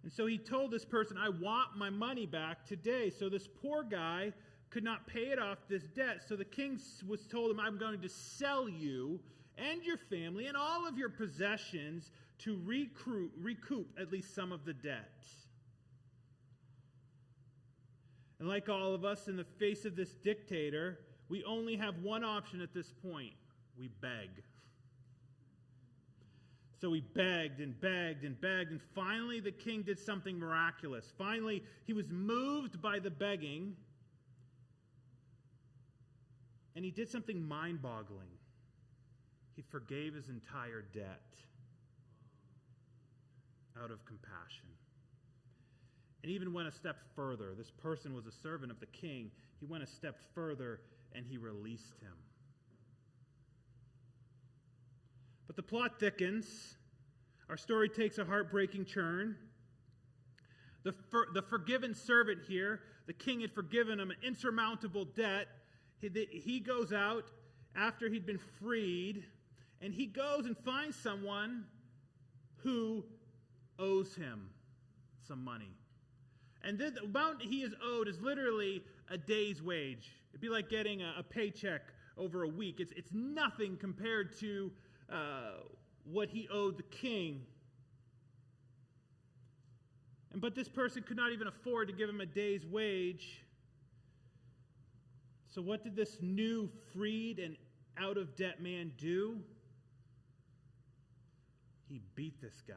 And so he told this person, I want my money back today. So this poor guy could not pay it off, this debt. So the king was told him, I'm going to sell you and your family and all of your possessions to recoup at least some of the debt. And like all of us, in the face of this dictator, we only have one option at this point. We beg. So he begged and begged and begged, and finally the king did something miraculous. Finally, he was moved by the begging, and he did something mind-boggling. He forgave his entire debt out of compassion. And even went a step further. This person was a servant of the king. He went a step further and he released him. But the plot thickens. Our story takes a heartbreaking turn. The forgiven servant here, the king had forgiven him an insurmountable debt. He goes out after he'd been freed, and he goes and finds someone who owes him some money. And the amount he is owed is literally a day's wage. It'd be like getting a paycheck over a week. It's nothing compared to what he owed the king. But this person could not even afford to give him a day's wage. So what did this new freed and out-of-debt man do? He beat this guy.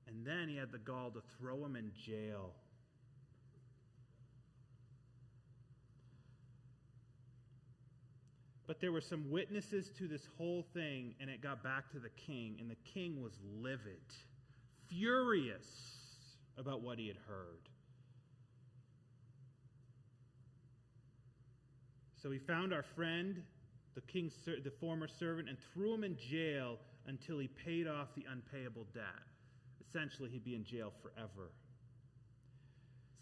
And then he had the gall to throw him in jail. But there were some witnesses to this whole thing, and it got back to the king, and the king was livid, furious about what he had heard. So he found our friend, the former servant, and threw him in jail until he paid off the unpayable debt. Essentially, he'd be in jail forever.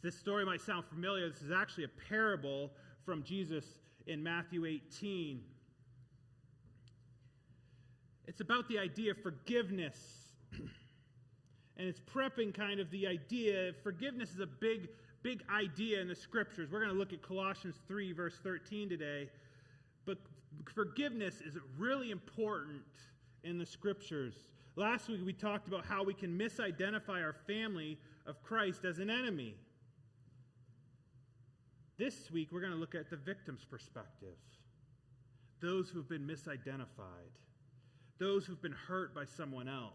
This story might sound familiar. This is actually a parable from Jesus in Matthew 18. It's about the idea of forgiveness. And it's prepping kind of the idea. Forgiveness is a big idea in the Scriptures. We're going to look at Colossians 3, verse 13 today. But forgiveness is really important in the Scriptures. Last week we talked about how we can misidentify our family of Christ as an enemy. This week we're going to look at the victim's perspective. Those who've been misidentified. Those who've been hurt by someone else.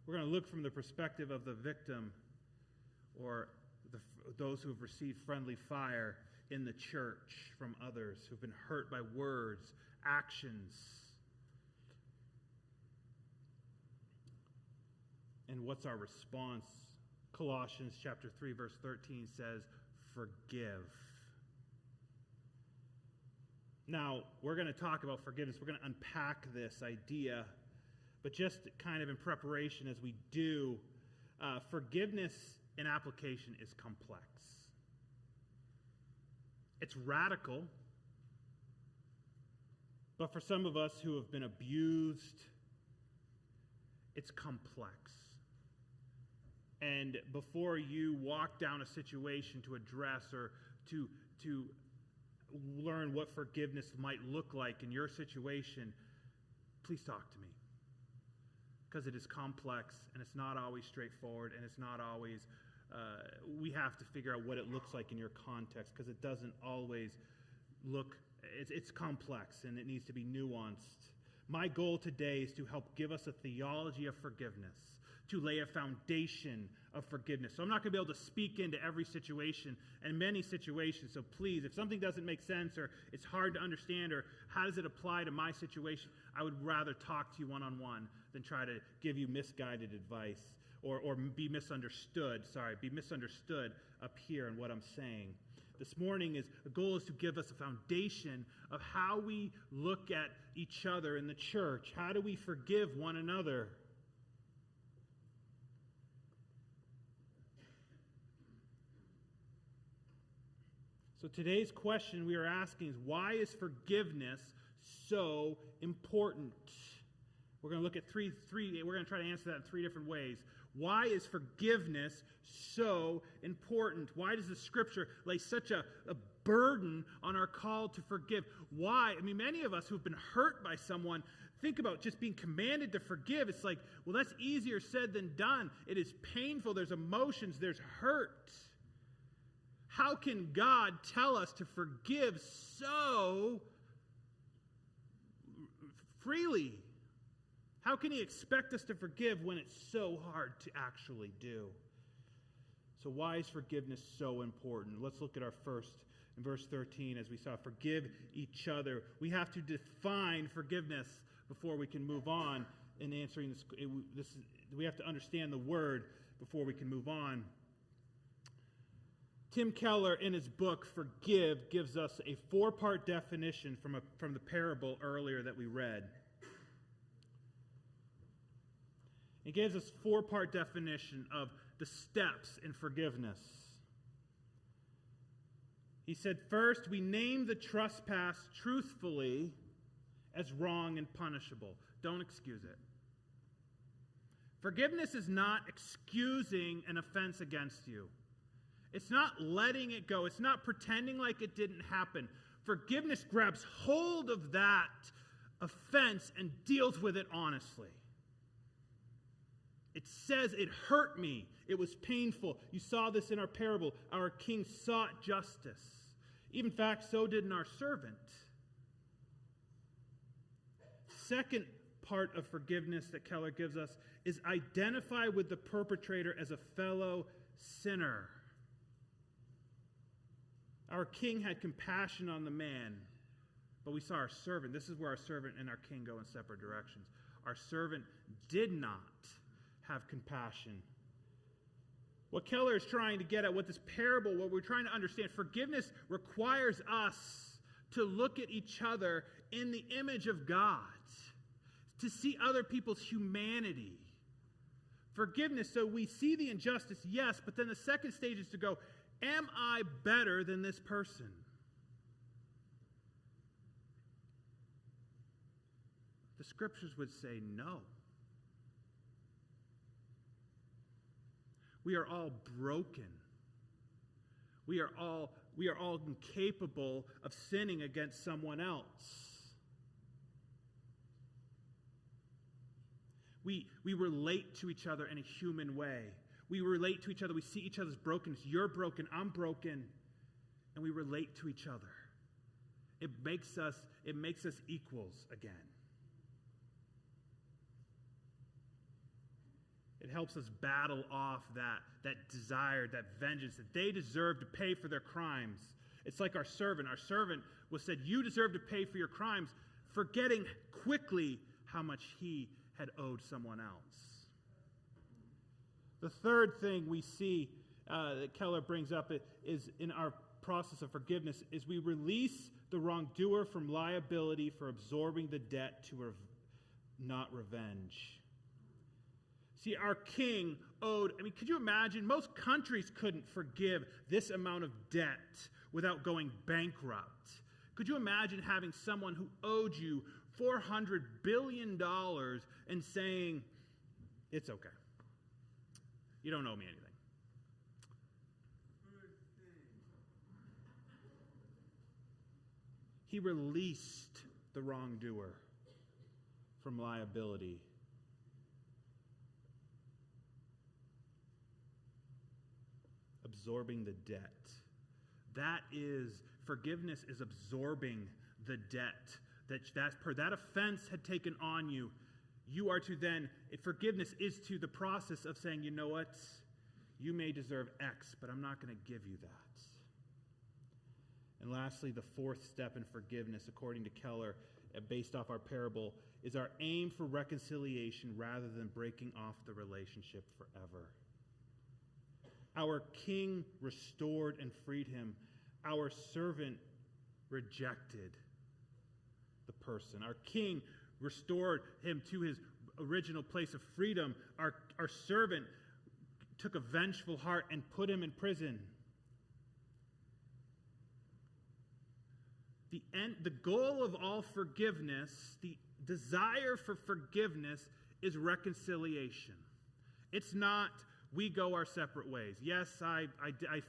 We're going to look from the perspective of the victim, or those who have received friendly fire in the church from others who've been hurt by words, actions. And what's our response? Colossians chapter 3, verse 13 says, forgive. Now, we're going to talk about forgiveness. We're going to unpack this idea. But just kind of in preparation as we do, forgiveness in application is complex. It's radical. But for some of us who have been abused, it's complex. And before you walk down a situation to address or to learn what forgiveness might look like in your situation, please talk to me. Because it is complex, and it's not always straightforward, and it's not always, we have to figure out what it looks like in your context, because it doesn't always look, it's complex, and it needs to be nuanced. My goal today is to help give us a theology of forgiveness, to lay a foundation of forgiveness. So I'm not going to be able to speak into every situation and many situations. So please, if something doesn't make sense or it's hard to understand or how does it apply to my situation, I would rather talk to you one-on-one than try to give you misguided advice or be misunderstood. Be misunderstood up here in what I'm saying. This morning the goal is to give us a foundation of how we look at each other in the church. How do we forgive one another? So today's question we are asking is, why is forgiveness so important? We're going to look at we're going to try to answer that in three different ways. Why is forgiveness so important? Why does the Scripture lay such a burden on our call to forgive? Why? I mean, many of us who've been hurt by someone think about just being commanded to forgive. It's like, well, that's easier said than done. It is painful. There's emotions. There's hurt. How can God tell us to forgive so freely? How can he expect us to forgive when it's so hard to actually do? So why is forgiveness so important? Let's look at our first, in verse 13, as we saw, forgive each other. We have to define forgiveness before we can move on in answering this. We have to understand the word before we can move on. Tim Keller, in his book, Forgive, gives us a 4-part definition from the parable earlier that we read. He gives us 4-part definition of the steps in forgiveness. He said, first, we name the trespass truthfully as wrong and punishable. Don't excuse it. Forgiveness is not excusing an offense against you. It's not letting it go. It's not pretending like it didn't happen. Forgiveness grabs hold of that offense and deals with it honestly. It says, it hurt me. It was painful. You saw this in our parable. Our king sought justice. In fact, so did our servant. Second part of forgiveness that Keller gives us is identify with the perpetrator as a fellow sinner. Our king had compassion on the man, but we saw our servant. This is where our servant and our king go in separate directions. Our servant did not have compassion. What Keller is trying to get at, what this parable, what we're trying to understand, forgiveness requires us to look at each other in the image of God, to see other people's humanity. Forgiveness, so we see the injustice, yes, but then the second stage is to go, am I better than this person? The Scriptures would say no. We are all broken. We are all incapable of sinning against someone else. We relate to each other in a human way. We relate to each other. We see each other's brokenness. You're broken. I'm broken. And we relate to each other. It makes us equals again. It helps us battle off that desire, that vengeance, that they deserve to pay for their crimes. It's like our servant. Our servant was said, you deserve to pay for your crimes, forgetting quickly how much he had owed someone else. The third thing we see that Keller brings up is in our process of forgiveness is we release the wrongdoer from liability for absorbing the debt to not revenge. See, our king owed, could you imagine? Most countries couldn't forgive this amount of debt without going bankrupt. Could you imagine having someone who owed you $400 billion and saying, it's okay. You don't owe me anything. He released the wrongdoer from liability. Absorbing the debt. Forgiveness is absorbing the debt that offense had taken on you. You are to then, forgiveness is to the process of saying, you know what? You may deserve X, but I'm not going to give you that. And lastly, the fourth step in forgiveness, according to Keller, based off our parable, is our aim for reconciliation rather than breaking off the relationship forever. Our king restored and freed him. Our servant rejected the person. Our king restored him to his original place of freedom. Our servant took a vengeful heart and put him in prison. The goal of all forgiveness, desire for forgiveness is reconciliation. It's not we go our separate ways. Yes, I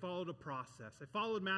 followed a process. I followed Matthew